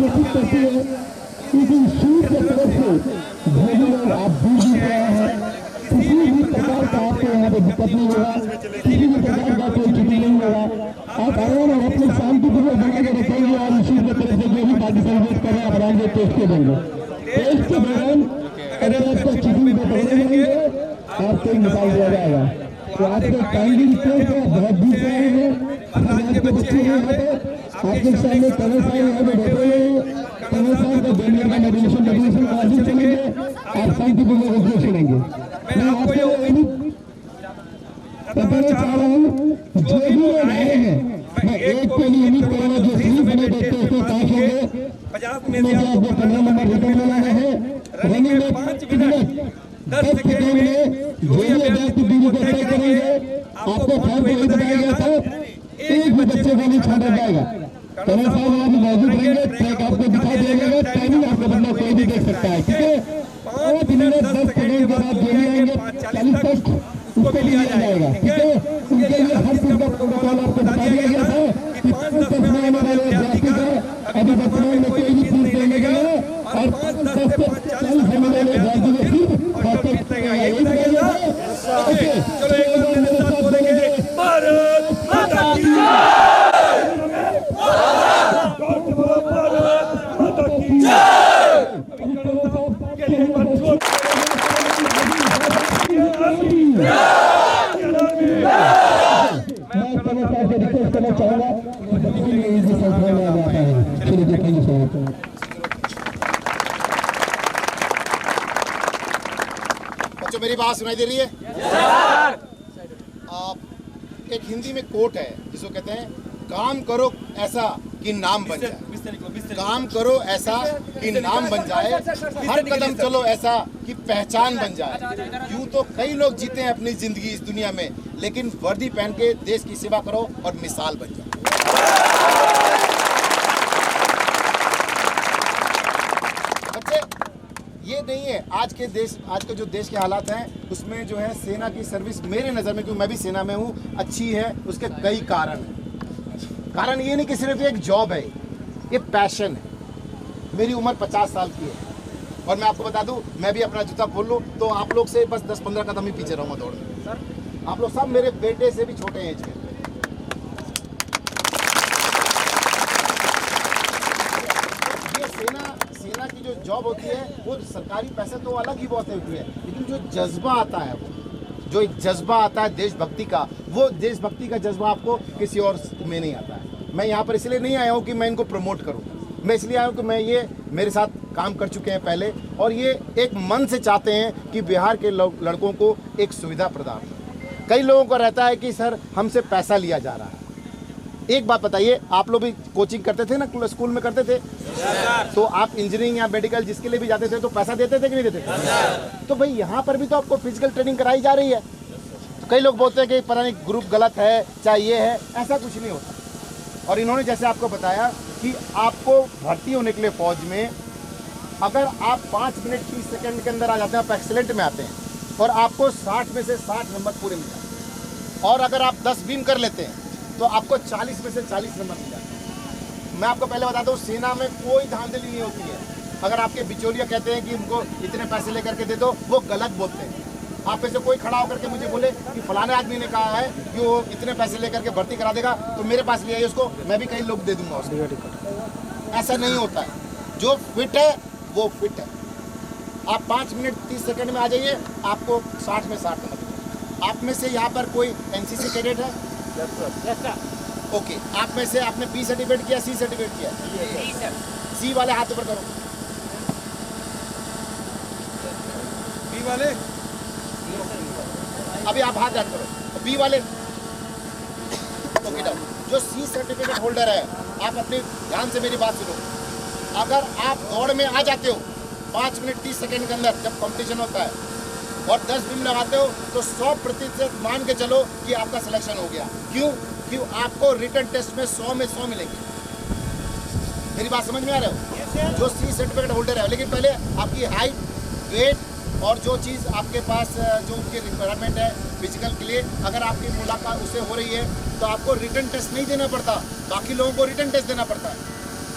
आलोकित करती है कि ईश्वर की तरफ से जो भी लोग आप दूर दिख रहे हैं, किसी भी प्रकार का आपको यहाँ पे दिक्कत नहीं होगा, किसी भी प्रकार का कोई छुट्टी नहीं होगा। आप आराम और अपनी शांतिपूर्वक बना के रखेंगे और ईश्वर की तरफ से जो भी पार्टिसिपेट कर रहे हैं आप आराम से टेस्ट के देंगे। टेस्ट के दौरान अगर आपको चीटिंग में पकड़े जाएंगे आपको निकाल दिया जाएगा। तो आपके काइंडली रिक्वेस्ट है, बहुत दूर से आए हैं, समाज के बच्चे हैं यहाँ पे, आपके सामने कमल साहब यहाँ पे बैठे हुए हैं। कमल साहब का जनरल का मेडिटेशन का आदेश सुनेंगे, आप शांतिपूर्वक उपयोग सुनेंगे। मैं आपको बताना चाह रहा हूँ, जो भी लोग आए हैं मैं एक पे नहीं उम्मीद करूँगा जो 30 मिनट देखते उसको पास होंगे। मैं जो आपको 15 नंबर रिटर्न में लाना है, रनिंग में 5 मिनट 10 सेकेंड में जो भी अभ्यास की दूरी को तय करेंगे आपको फॉर्म को यही बताया गया था, एक भी बच्चे को नहीं छोड़ा जाएगा। कमल साहब वहाँ भी मौजूद रहेंगे, ट्रैक आपको दिखाई दे जाएगा, टाइमिंग आपको बदला कोई भी देख सकता है, ठीक है। 5 मिनट 10 सेकेंड के बाद जो भी आएंगे 40 तक उसको लिया जाएगा, ठीक है। उनके लिए हर चीज का प्रोटोकॉल आपको बता दिया गया था कि 5 10 में आने वाले अभ्यासी का अभी वर्तमान में कोई भी चीज देने गया और 5 10 से 40 होने वाले अभ्यासी को सिर्फ यही बताया गया था। ओके, चलो एक बार मेरे साथ बोलेंगे भारत माता की जय। रिक्वेस्ट करना चाहूंगा बच्चों मेरी बात सुनाई दे रही है? एक हिंदी में कोट है जिसको कहते हैं काम करो ऐसा कि नाम बन जाए, काम करो ऐसा कि नाम बन जाए, हर कदम चलो ऐसा कि पहचान बन जाए। यूं तो कई लोग जीते हैं अपनी जिंदगी इस दुनिया में, लेकिन वर्दी पहन के देश की सेवा करो और मिसाल बन जाओ। बच्चे ये नहीं है आज के जो देश के हालात हैं उसमें जो है सेना की सर्विस मेरे नज़र में, क्योंकि मैं भी सेना में हूँ, अच्छी है। उसके कई कारण हैं। कारण ये नहीं कि सिर्फ एक जॉब है, ये पैशन है। मेरी उम्र 50 साल की है और मैं आपको बता दूं, मैं भी अपना जूता खोल लूं तो आप लोग से बस 10-15 कदम ही पीछे रहूंगा दौड़ में। आप लोग सब मेरे बेटे से भी छोटे एज के। ये सेना की जो जॉब होती है वो सरकारी पैसे तो अलग ही बहुत होती है, लेकिन जो जज्बा आता है, जो एक जज्बा आता है देशभक्ति का, वो देशभक्ति का जज्बा आपको किसी और में नहीं आता है। मैं यहाँ पर इसलिए नहीं आया हूँ कि मैं इनको प्रमोट करूँ, मैं इसलिए आया हूँ कि मैं ये मेरे साथ काम कर चुके हैं पहले और ये एक मन से चाहते हैं कि बिहार के लड़कों को एक सुविधा प्रदान हो। कई लोगों को रहता है कि सर हमसे पैसा लिया जा रहा है। एक बात बताइए, आप लोग भी कोचिंग करते थे ना, स्कूल में करते थे, तो आप इंजीनियरिंग या मेडिकल जिसके लिए भी जाते थे तो पैसा देते थे कि नहीं देते थे? तो भाई यहाँ पर भी तो आपको फिजिकल ट्रेनिंग कराई जा रही है। तो कई लोग बोलते हैं कि पता नहीं ग्रुप गलत है, चाहे ये है, ऐसा कुछ नहीं होता। और इन्होंने जैसे आपको बताया कि आपको भर्ती होने के लिए फौज में अगर आप 5 मिनट 30 सेकंड के अंदर आ जाते हैं, आप एक्सीलेंट में आते हैं और आपको 60 में से 60 नंबर पूरे मिल जाते हैं, और अगर आप 10 बीम कर लेते हैं तो आपको 40 में से 40 नंबर मिल जाते हैं। मैं आपको पहले बता दूं, सेना में कोई धांधली नहीं होती है। अगर आपके बिचौलिया कहते हैं कि उनको इतने पैसे लेकर के दे दो, वो गलत बोलते हैं। आप में से कोई खड़ा होकर के मुझे बोले कि फलाने आदमी ने कहा है कि वो इतने पैसे लेकर के भर्ती करा देगा, तो मेरे पास ले आइए उसको, मैं भी कई लोग दे दूंगा उसको। ऐसा नहीं होता है। जो फिट है वो फिट है। आप 5 मिनट 30 सेकंड में आ जाइए, आपको 60 में 60 नंबर। आप में से यहाँ पर कोई एनसीसी कैडेट है? ओके, आप में से आपने बी सर्टिफिकेट किया, सी सर्टिफिकेट किया? सी वाले हाथ ऊपर करो। बी वाले अभी आप हाथ याद करो। बी वाले ओके डाउन। जो सी सर्टिफिकेट होल्डर है, आप अपने ध्यान से मेरी बात सुनो। अगर आप दौड़ में आ जाते हो 5 मिनट 30 सेकंड के अंदर, जब कंपटीशन होता है, और 10 बीम लगाते हो तो 100% मान के चलो कि आपका सिलेक्शन हो गया। क्यों? आपको रिटन टेस्ट में 100 में 100 मिलेंगे। मेरी बात समझ में आ रहे हो? जो सी सर्टिफिकेट होल्डर है, लेकिन पहले आपकी हाइट, वेट और जो चीज़ आपके पास जो उनकी रिक्वायरमेंट है फिजिकल के लिए, अगर आपकी मुलाकात उससे हो रही है तो आपको रिटन टेस्ट नहीं देना पड़ता, बाकी लोगों को रिटन टेस्ट देना पड़ता है।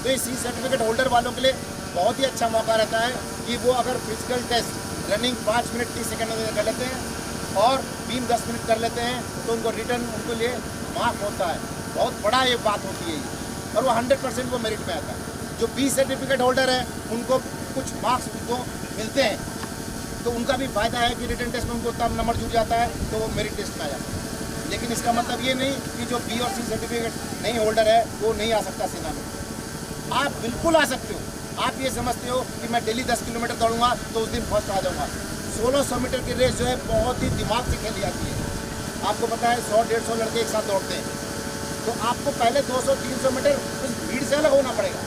तो तो इस सी सर्टिफिकेट होल्डर वालों के लिए बहुत ही अच्छा मौका रहता है कि वो अगर physical test running 5 minute 30 second में कर लेते हैं और बीम 10 मिनट कर लेते हैं तो उनको रिटर्न उनके लिए मार्क होता है। बहुत बड़ा ये बात होती है ये, और वो 100% वो मेरिट में आता है। जो बी सर्टिफिकेट होल्डर है उनको कुछ मार्क्स उनको मिलते हैं, तो उनका भी फायदा है कि रिटर्न टेस्ट में उनको तब नंबर जुड़ जाता है तो वो मेरिट टेस्ट में आ जाता है। लेकिन इसका मतलब ये नहीं कि जो बी और सी सर्टिफिकेट नहीं होल्डर है वो नहीं आ सकता सेना में। आप बिल्कुल आ सकते हो। आप ये समझते हो कि मैं डेली 10 किलोमीटर दौड़ूंगा तो उस दिन फर्स्ट आ जाऊंगा। 1600 मीटर की रेस जो है बहुत ही दिमाग से खेली जाती है। आपको पता है 100-150 लड़के एक साथ दौड़ते हैं, तो आपको पहले 200-300 मीटर उस भीड़ से अलग होना पड़ेगा,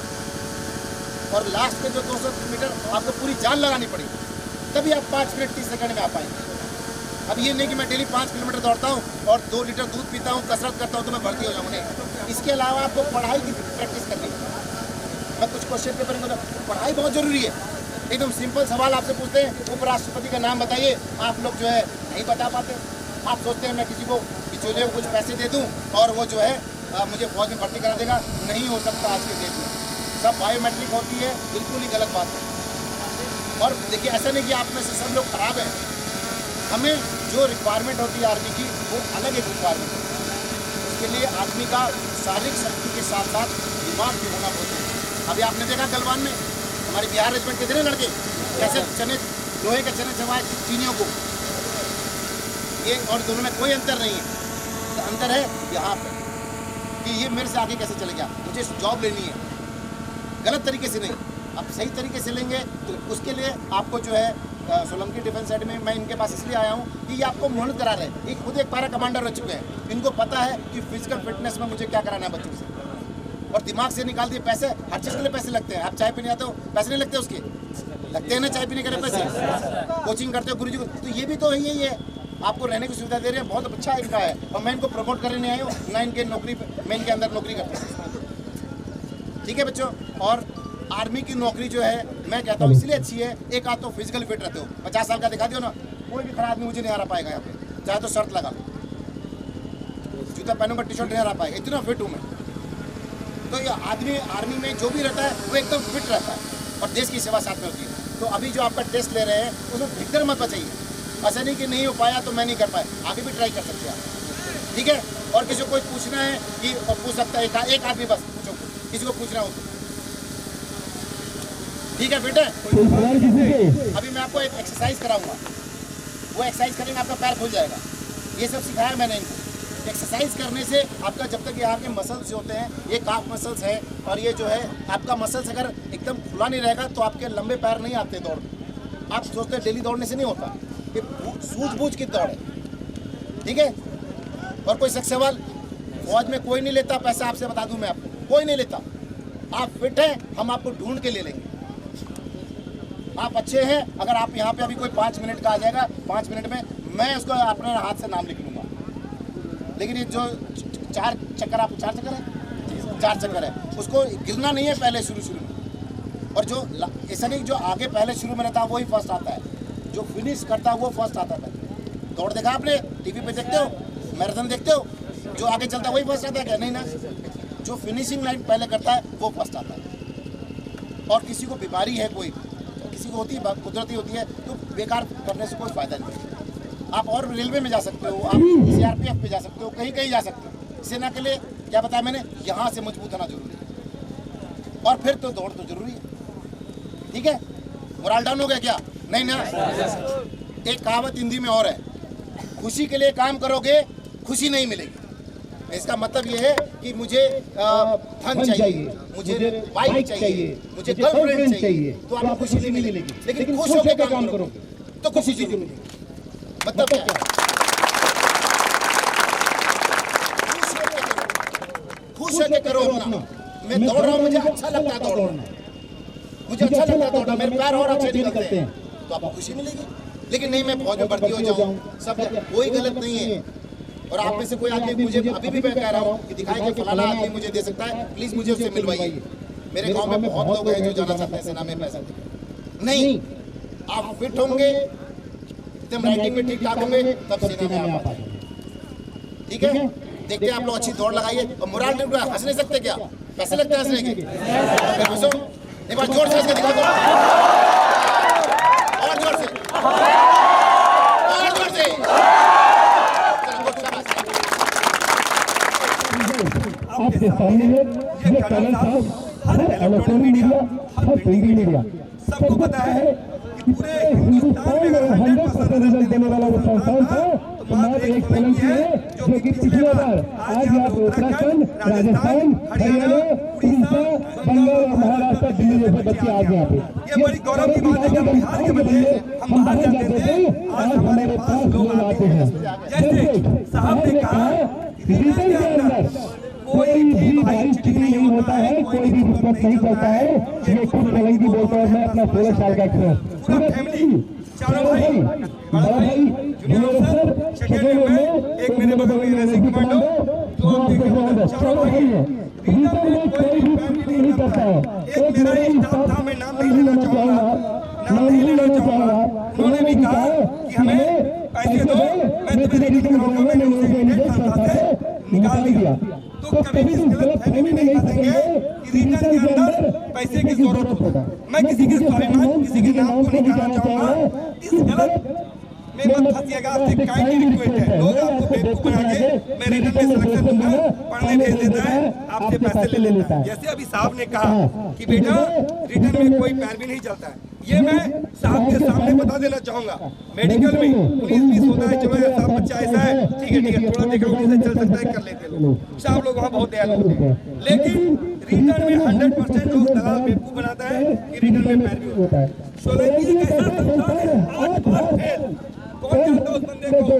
और लास्ट में जो 200 मीटर आपको पूरी जान लगानी पड़ेगी, तभी आप 5 मिनट 30 सेकंड में आ पाएंगे। अब ये नहीं कि मैं डेली 5 किलोमीटर दौड़ता हूँ और 2 लीटर दूध पीता हूँ, कसरत करता हूँ तो मैं भर्ती हो जाऊँगा। इसके अलावा आपको पढ़ाई की प्रैक्टिस करनी है। मैं कुछ क्वेश्चन पेपर में पढ़ाई बहुत ज़रूरी है। एकदम सिंपल सवाल आपसे पूछते हैं, उपराष्ट्रपति का नाम बताइए, आप लोग जो है नहीं बता पाते। आप सोचते हैं मैं किसी को बिचौलिए को कुछ पैसे दे दूँ और वो जो है मुझे फौज में भर्ती करा देगा। नहीं हो सकता आज के देश में। सब बायोमेट्रिक होती है, बिल्कुल ही गलत बात है। और देखिए ऐसा नहीं कि आप में से सब लोग खराब हैं। हमें जो रिक्वायरमेंट होती है आर्मी की वो अलग एक रिक्वायरमेंट है। उसके लिए आदमी का शारीरिक शक्ति के साथ साथ दिमाग भी होना बहुत है। अभी आपने देखा गलवान में हमारे बिहार रेजिमेंट के कितने लड़के कैसे चने लोहे के चने चबाए चीनियों को, ये और दोनों में कोई अंतर नहीं है। तो अंतर है यहाँ पर कि ये मेरे से आगे कैसे चले गया, मुझे जॉब लेनी है। गलत तरीके से नहीं, अब सही तरीके से लेंगे तो उसके लिए आपको जो है सोलंकी डिफेंस साइड में मैं इनके पास इसलिए आया हूँ कि ये आपको मोहनत करा रहे हैं। ये खुद एक पैरा कमांडर रह चुके हैं, इनको पता है कि फिजिकल फिटनेस में मुझे क्या कराना है बच्चों से, और दिमाग से निकाल दिए पैसे। हर चीज़ के लिए पैसे लगते हैं। आप चाय पीने आते हो, पैसे नहीं लगते उसके, लगते हैं ना चाय पीने के लिए पैसे। कोचिंग करते हो गुरुजी को, तो ये भी तो यही है, आपको रहने की सुविधा दे रहे हैं, बहुत अच्छा इनका है। और मैं इनको प्रमोट करने नहीं आया हूँ ना, इनके नौकरी मैं इनके अंदर नौकरी करता हूँ। ठीक है बच्चों, और आर्मी की नौकरी जो है मैं कहता हूँ इसलिए अच्छी है, एक आध तो फिजिकल फिट रहते हो। 50 साल का दिखा दियो ना, कोई भी खड़ा आदमी मुझे नहीं हरा पाएगा यहाँ पे, चाहे तो शर्ट लगा, जूता पहनूंगा, टी शर्ट नहीं हरा पाएगा, इतना फिट हूँ मैं। तो ये आदमी आर्मी में जो भी रहता है वो एकदम फिट रहता है और देश की सेवा साथ में होती है। तो अभी जो आपका टेस्ट ले रहे हैं उसमें भीतर मत बचाइए। ऐसा नहीं कि नहीं हो पाया तो मैं नहीं कर पाया, आगे भी ट्राई कर सकते हैं आप। ठीक है, और किसी को कोई पूछना है कि पूछ सकता है, एक आदमी बस पूछो, किसी को पूछना हो तो। ठीक है फिट है। अभी मैं आपको एक एक्सरसाइज कराऊंगा, वो एक्सरसाइज करेंगे आपका पैर खुल जाएगा। ये सब सिखाया मैंने इनको। एक्सरसाइज करने से आपका जब तक यहाँ के मसल्स होते हैं, ये काफ मसल्स है, और ये जो है आपका मसल्स अगर एकदम खुला नहीं रहेगा तो आपके लंबे पैर नहीं आते दौड़। आप सोचते हैं डेली दौड़ने से नहीं होता, ये सूझबूझ की दौड़ है। ठीक है, और कोई सख्त सवाल, फौज में कोई नहीं लेता पैसा, आपसे बता दूं मैं आपको, कोई नहीं लेता। आप फिट हैं, हम आपको ढूंढ के ले लेंगे। आप अच्छे हैं, अगर आप यहाँ पे अभी कोई 5 मिनट का आ जाएगा, 5 मिनट में मैं उसको अपने हाथ से नाम लिख लूँगा। लेकिन ये जो 4 चक्कर, आप 4 चक्कर है, 4 चक्कर है, उसको गिरना नहीं है पहले शुरू में। और जो ऐसा नहीं जो आगे पहले शुरू में रहता है वही फर्स्ट आता है, जो फिनिश करता है वो फर्स्ट आता है। दौड़ देखा आपने, टीवी पे देखते हो, मैराथन देखते हो, जो आगे चलता है वही फर्स्ट आता है क्या? नहीं ना, जो फिनिशिंग लाइन पहले करता है वो फर्स्ट आता है। और किसी को बीमारी है, कोई किसी को होती है, कुदरती होती है, तो बेकार करने से कोई फायदा नहीं। आप और रेलवे में जा सकते हो, आप CRPF पे जा सकते हो, कहीं कहीं जा सकते हो। सेना के लिए क्या बताया मैंने, यहाँ से मजबूत होना जरूरी है, और फिर तो दौड़ तो जरूरी है। ठीक है, मोरल डाउन हो गया क्या? नहीं ना। एक कहावत हिंदी में और है, खुशी के लिए काम करोगे खुशी नहीं मिलेगी। इसका मतलब ये है कि मुझे धन चाहिए, मुझे बाइक चाहिए, मुझे गर्लफ्रेंड चाहिए, तो आपको खुशी नहीं मिलेगी। लेकिन खुश होकर काम करोगे तो खुशी जरूर मिलेगी। मतलब क्या है? खुश होकर करो अपना। मैं दौड़ रहा हूँ, मुझे अच्छा लगता है दौड़ना, मुझे अच्छा लगता है दौड़ना, मेरे पैर और अच्छे निकलते हैं, तो आपको खुशी मिलेगी। लेकिन नहीं मैं फौज में भर्ती हो जाऊँ, सब कोई गलत नहीं है। और आप में से कोई आदमी मुझे अभी भी मैं कह रहा हूँ कि दिखाई कि फलाना आदमी मुझे दे सकता है, प्लीज मुझे उससे मिलवाइए। मेरे गांव में बहुत लोग हैं जो जाना चाहते हैं सेना में, पैसा नहीं। आप फिट होंगे, एकदम राइटिंग में ठीक ठाक होंगे, तब सेना में आप आ। ठीक है, देखते हैं आप लोग अच्छी दौड़ लगाइए। और मोरल हंस नहीं सकते क्या? कैसे लगता है हंसने के? फिर हंसो एक बार, जोर से हंस के दिखा दो, और जोर से, और जोर से। आपके सामने है ये कलर साहब, हर इलेक्ट्रॉनिक मीडिया, हर प्रिंट मीडिया, सबको पता है कि पूरे हिंदुस्तान में 100% रिजल्ट देने वाला वो संस्थान था। तो मात्र एक चैलेंज है जो कि पिछले बार आज यहाँ पे उत्तराखंड, राजस्थान, हरियाणा, उड़ीसा, बंगाल और महाराष्ट्र, दिल्ली जैसे बच्चे आज यहाँ पे, ये बड़ी गौरव की बात है जब बिहार के बच्चे हम बाहर जाते थे, आज हमारे पास लोग आते हैं। जैसे साहब ने कहा रिजल्ट के अंदर कोई भी भाई स्थिति नहीं होता है, कोई भी रिश्वत नहीं करता है। ये खुद कलंकी बोलता है, मैं अपना 16 साल का एक्सपीरियंस, पूरा फैमिली, चारों भाई, बड़ा भाई जूनियर अफसर, सेकेंड में एक मेरे बगल में रेसिंग कमांडो, जो आप देख रहे हैं चारों भाई हैं। रिजल्ट में कोई भी नहीं करता है। एक मेरा ही स्टाफ था, मैं नाम नहीं लेना चाहूंगा, उन्होंने भी कहा कि हमें पैसे दो, मैं तुम्हें रिटर्न करूंगा, मैंने उसे निकाल दिया। तो कभी भी गलत फहमी में नहीं सकेंगे कि रिटर्न के अंदर पैसे की जरूरत होता है। मैं किसी के स्वाभिमान, किसी के नाम को नहीं कहना चाहूंगा, इस गलत में मत फंसिएगा। आपसे काइंडली रिक्वेस्ट है, लोग आपको बेवकूफ बना के मैं रिटर्न में सिलेक्शन दूंगा, पढ़ने भेज देता है, आपसे पैसे ले लेता है। जैसे अभी साहब ने कहा कि बेटा रिटर्न में कोई पैर भी नहीं चलता है, ये मैं साहब के सामने बता देना चाहूंगा। मेडिकल में 19-20 होता है, चलो यार साहब बच्चा ऐसा है, ठीक है थोड़ा देखो से चल सकता है, कर लेते लोग, साहब लोग वहाँ बहुत दयालु होते हैं। लेकिन रिटर्न में 100% लोग दलाल बेवकूफ बनाता है कि रिटर्न में पैर भी होता है। सोलंकी जी कैसा संस्थान है, आज बार फेल, कौन जानता उस बंदे को?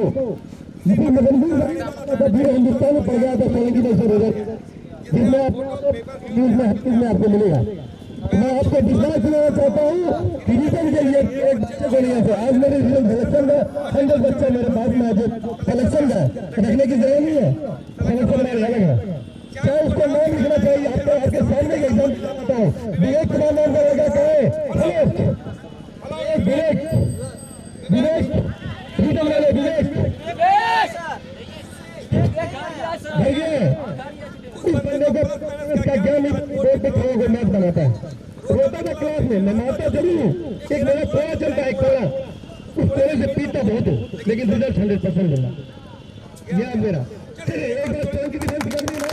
हिंदुस्तान में पड़ गया था सोलंकी जैसे रिजल्ट, जिसमें आपको मिलेगा। मैं आपको विश्वास दिलाना चाहता हूँ फिजिकल के लिए एक बढ़िया से आज मेरे सिलेक्शन का 100 बच्चा मेरे पास में आज सिलेक्शन का रखने की जगह नहीं है, सिलेक्शन मेरे अलग है। क्या उसको नाम लिखना चाहिए? आपके सामने का एग्जाम बताता हूँ, विवेक कुमार नाम का लड़का क्या है? विवेक फ्रीडम वाले विवेक उस बंदे को इसका ज्ञान बोर्ड पे खड़े होकर मैच बनाता है, रोता था क्लास में, मैं मारता जरूर हूँ, एक मेरा कोड़ा चलता है, कोड़ा उस कोड़े से पीता बहुत हूँ, लेकिन रिजल्ट 100% मिला। यह मेरा एक बार